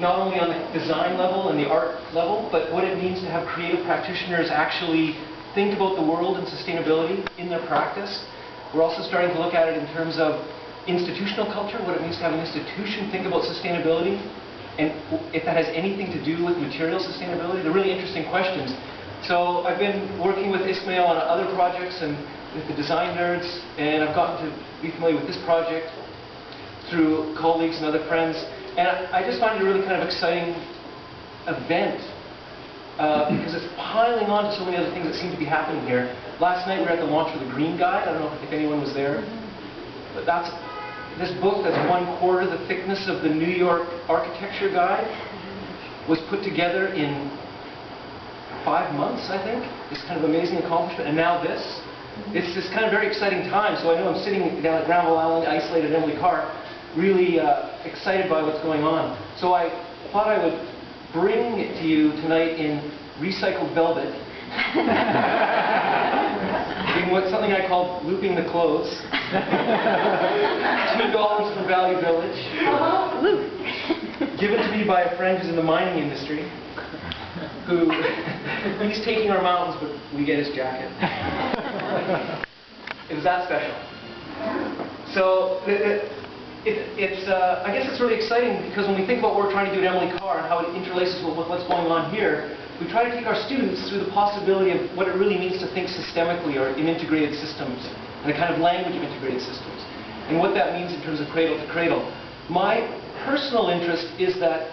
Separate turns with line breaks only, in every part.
not only on the design level and the art level, but what it means to have creative practitioners actually think about the world and sustainability in their practice. We're also starting to look at it in terms of institutional culture, what it means to have an institution think about sustainability, and if that has anything to do with material sustainability. They're really interesting questions. So I've been working with Ismail on other projects and with the design nerds, and I've gotten to be familiar with this project through colleagues and other friends. And I just find it a really kind of exciting event because it's piling on to so many other things that seem to be happening here. Last night we were at the launch of the Green Guide. I don't know if anyone was there. But that's this book that's 1/4 the thickness of the New York Architecture Guide was put together in 5 months, I think. It's kind of amazing accomplishment. And now this. It's this kind of very exciting time. So I know I'm sitting down at Granville Island, isolated Emily Carr, really excited by what's going on. So I thought I would bring it to you tonight in recycled velvet. In what something I call looping the clothes. $2 from Value Village. Given to me by a friend who's in the mining industry. Who he's taking our mountains, but we get his jacket. It was that special. So I guess it's really exciting because when we think about what we're trying to do at Emily Carr and how it interlaces with what's going on here, we try to take our students through the possibility of what it really means to think systemically or in integrated systems and the kind of language of integrated systems and what that means in terms of cradle to cradle. My personal interest is that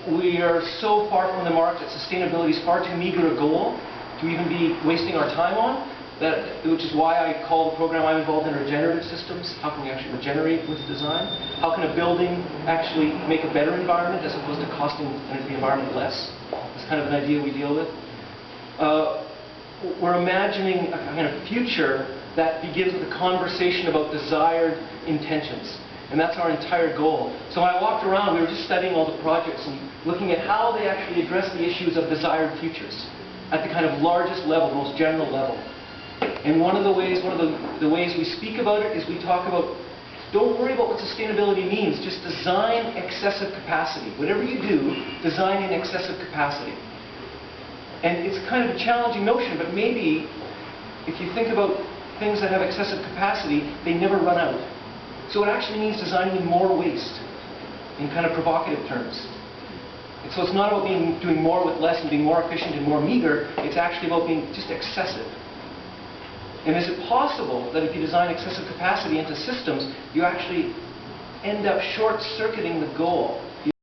we are so far from the mark that sustainability is far too meager a goal to even be wasting our time on, which is why I call the program I'm involved in regenerative systems. How can we actually regenerate with design? How can a building actually make a better environment as opposed to costing the environment less? It's kind of an idea we deal with. We're imagining a kind of future that begins with a conversation about desired intentions. And that's our entire goal. So when I walked around, we were just studying all the projects and looking at how they actually address the issues of desired futures at the kind of largest level, most general level. And one of the ways we speak about it is we talk about, don't worry about what sustainability means, just design excessive capacity. Whatever you do, design in excessive capacity. And it's kind of a challenging notion, but maybe if you think about things that have excessive capacity, they never run out. So it actually means designing in more waste, in kind of provocative terms. And so it's not about doing more with less and being more efficient and more meager, it's actually about being just excessive. And is it possible that if you design excessive capacity into systems, you actually end up short-circuiting the goal